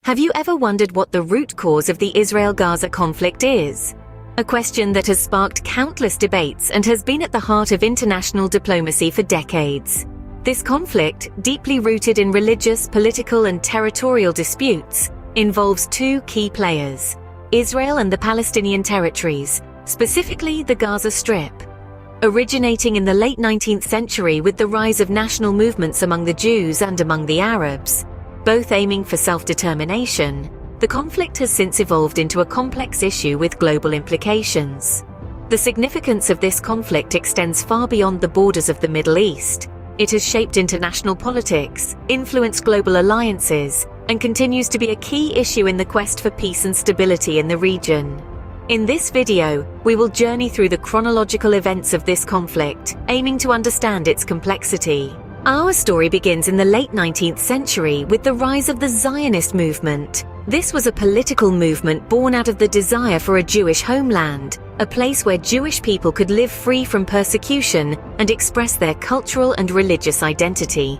Have you ever wondered what the root cause of the Israel-Gaza conflict is? A question that has sparked countless debates and has been at the heart of international diplomacy for decades. This conflict, deeply rooted in religious, political, and territorial disputes, involves two key players: Israel and the Palestinian territories, specifically the Gaza Strip. Originating in the late 19th century with the rise of national movements among the Jews and among the Arabs, both aiming for self-determination, the conflict has since evolved into a complex issue with global implications. The significance of this conflict extends far beyond the borders of the Middle East. It has shaped international politics, influenced global alliances, and continues to be a key issue in the quest for peace and stability in the region. In this video, we will journey through the chronological events of this conflict, aiming to understand its complexity. Our story begins in the late 19th century with the rise of the Zionist movement. This was a political movement born out of the desire for a Jewish homeland, a place where Jewish people could live free from persecution and express their cultural and religious identity.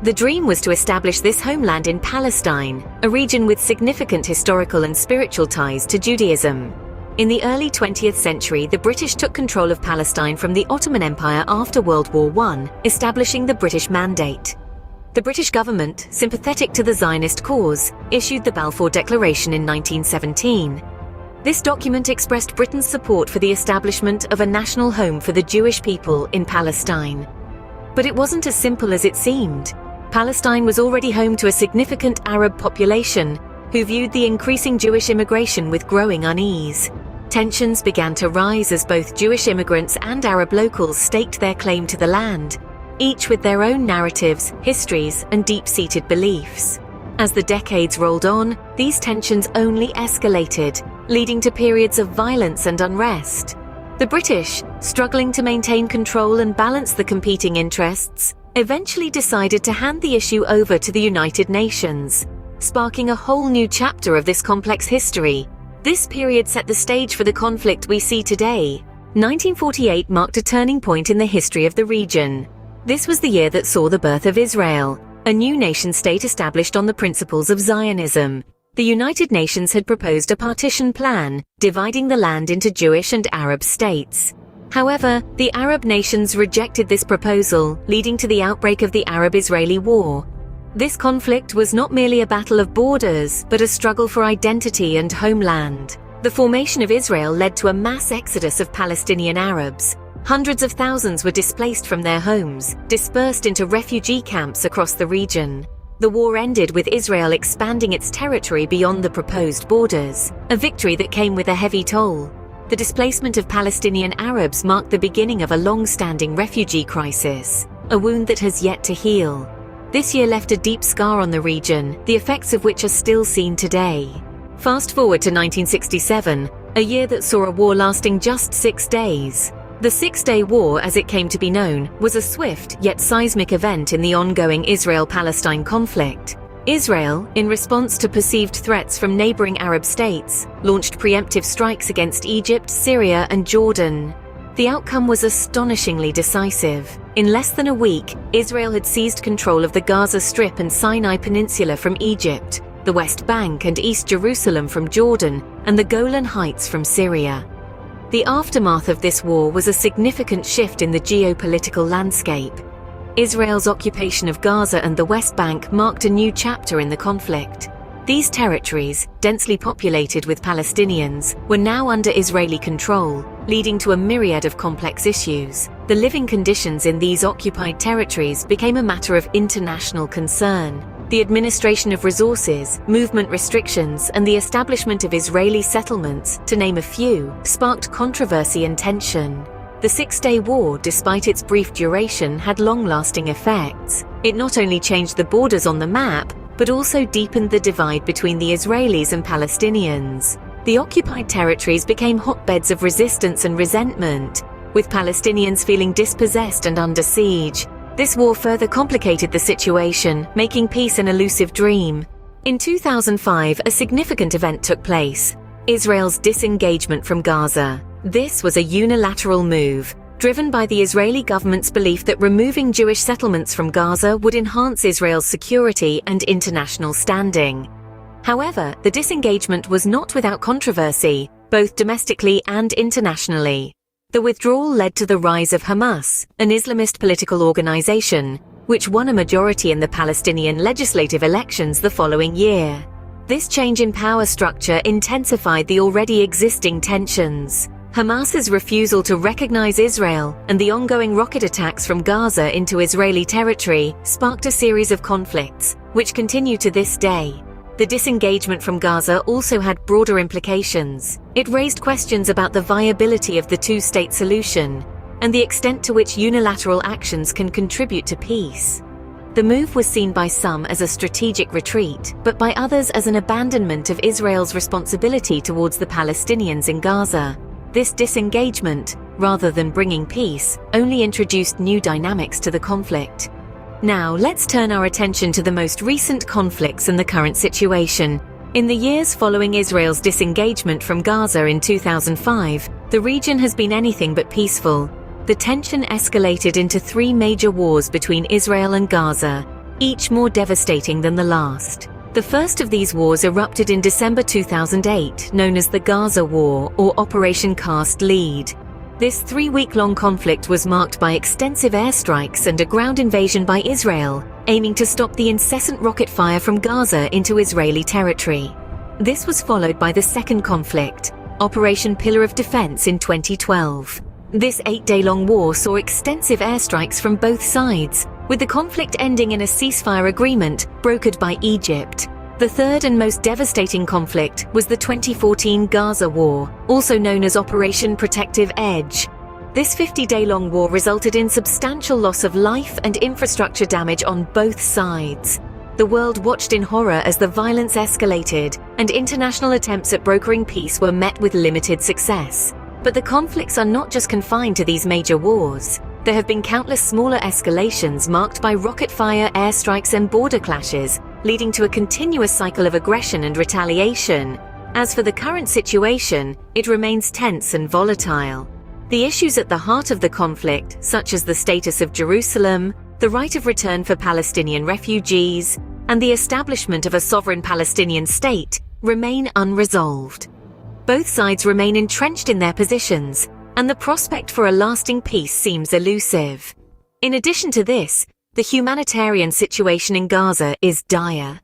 The dream was to establish this homeland in Palestine, a region with significant historical and spiritual ties to Judaism. In the early 20th century, the British took control of Palestine from the Ottoman Empire after World War I, establishing the British Mandate. The British government, sympathetic to the Zionist cause, issued the Balfour Declaration in 1917. This document expressed Britain's support for the establishment of a national home for the Jewish people in Palestine. But it wasn't as simple as it seemed. Palestine was already home to a significant Arab population, who viewed the increasing Jewish immigration with growing unease. Tensions began to rise as both Jewish immigrants and Arab locals staked their claim to the land, each with their own narratives, histories, and deep-seated beliefs. As the decades rolled on, these tensions only escalated, leading to periods of violence and unrest. The British, struggling to maintain control and balance the competing interests, eventually decided to hand the issue over to the United Nations, sparking a whole new chapter of this complex history. This period set the stage for the conflict we see today. 1948 marked a turning point in the history of the region. This was the year that saw the birth of Israel, a new nation-state established on the principles of Zionism. The United Nations had proposed a partition plan, dividing the land into Jewish and Arab states. However, the Arab nations rejected this proposal, leading to the outbreak of the Arab-Israeli War. This conflict was not merely a battle of borders, but a struggle for identity and homeland. The formation of Israel led to a mass exodus of Palestinian Arabs. Hundreds of thousands were displaced from their homes, dispersed into refugee camps across the region. The war ended with Israel expanding its territory beyond the proposed borders, a victory that came with a heavy toll. The displacement of Palestinian Arabs marked the beginning of a long-standing refugee crisis, a wound that has yet to heal. This year left a deep scar on the region, the effects of which are still seen today. Fast forward to 1967, a year that saw a war lasting just 6 days. The Six-Day War, as it came to be known, was a swift yet seismic event in the ongoing Israel-Palestine conflict. Israel, in response to perceived threats from neighboring Arab states, launched preemptive strikes against Egypt, Syria, and Jordan. The outcome was astonishingly decisive. In less than a week, Israel had seized control of the Gaza Strip and Sinai Peninsula from Egypt, the West Bank and East Jerusalem from Jordan, and the Golan Heights from Syria. The aftermath of this war was a significant shift in the geopolitical landscape. Israel's occupation of Gaza and the West Bank marked a new chapter in the conflict. These territories, densely populated with Palestinians, were now under Israeli control, leading to a myriad of complex issues. The living conditions in these occupied territories became a matter of international concern. The administration of resources, movement restrictions, and the establishment of Israeli settlements, to name a few, sparked controversy and tension. The Six-Day War, despite its brief duration, had long-lasting effects. It not only changed the borders on the map, but also deepened the divide between the Israelis and Palestinians. The occupied territories became hotbeds of resistance and resentment, with Palestinians feeling dispossessed and under siege. This war further complicated the situation, making peace an elusive dream. In 2005, a significant event took place: Israel's disengagement from Gaza. This was a unilateral move, driven by the Israeli government's belief that removing Jewish settlements from Gaza would enhance Israel's security and international standing. However, the disengagement was not without controversy, both domestically and internationally. The withdrawal led to the rise of Hammas, an Islamist political organization, which won a majority in the Palestinian legislative elections the following year. This change in power structure intensified the already existing tensions. Hamas's refusal to recognize Israel and the ongoing rocket attacks from Gaza into Israeli territory sparked a series of conflicts, which continue to this day. The disengagement from Gaza also had broader implications. It raised questions about the viability of the two-state solution and the extent to which unilateral actions can contribute to peace. The move was seen by some as a strategic retreat, but by others as an abandonment of Israel's responsibility towards the Palestinians in Gaza. This disengagement, rather than bringing peace, only introduced new dynamics to the conflict. Now, let's turn our attention to the most recent conflicts and the current situation. In the years following Israel's disengagement from Gaza in 2005, the region has been anything but peaceful. The tension escalated into 3 major wars between Israel and Gaza, each more devastating than the last. The first of these wars erupted in December 2008, known as the Gaza War or Operation Cast Lead. This 3-week-long conflict was marked by extensive airstrikes and a ground invasion by Israel, aiming to stop the incessant rocket fire from Gaza into Israeli territory. This was followed by the second conflict, Operation Pillar of Defense in 2012. This 8-day-long war saw extensive airstrikes from both sides, with the conflict ending in a ceasefire agreement brokered by Egypt. The third and most devastating conflict was the 2014 Gaza War, also known as Operation Protective Edge. This 50-day-long war resulted in substantial loss of life and infrastructure damage on both sides. The world watched in horror as the violence escalated, and international attempts at brokering peace were met with limited success. But the conflicts are not just confined to these major wars. There have been countless smaller escalations marked by rocket fire, airstrikes, and border clashes, leading to a continuous cycle of aggression and retaliation. As for the current situation, it remains tense and volatile. The issues at the heart of the conflict, such as the status of Jerusalem, the right of return for Palestinian refugees, and the establishment of a sovereign Palestinian state, remain unresolved. Both sides remain entrenched in their positions, and the prospect for a lasting peace seems elusive. In addition to this, the humanitarian situation in Gaza is dire.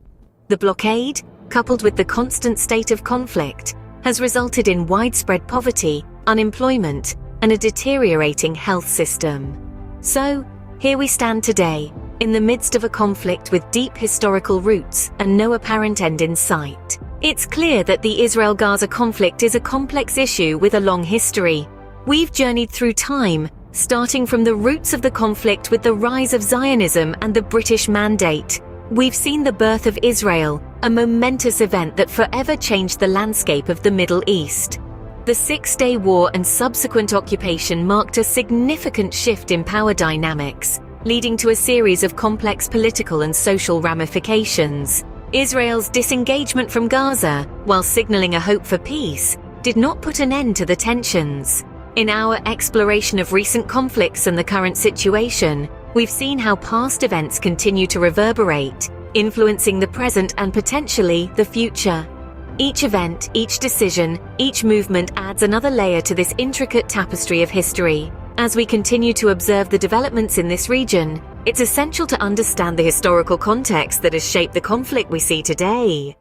The blockade, coupled with the constant state of conflict, has resulted in widespread poverty, unemployment, and a deteriorating health system. So, here we stand today, in the midst of a conflict with deep historical roots and no apparent end in sight. It's clear that the Israel-Gaza conflict is a complex issue with a long history. We've journeyed through time, starting from the roots of the conflict with the rise of Zionism and the British Mandate. We've seen the birth of Israel, a momentous event that forever changed the landscape of the Middle East. The Six-Day War and subsequent occupation marked a significant shift in power dynamics, leading to a series of complex political and social ramifications. Israel's disengagement from Gaza, while signaling a hope for peace, did not put an end to the tensions. In our exploration of recent conflicts and the current situation, we've seen how past events continue to reverberate, influencing the present and potentially the future. Each event, each decision, each movement adds another layer to this intricate tapestry of history. As we continue to observe the developments in this region, it's essential to understand the historical context that has shaped the conflict we see today.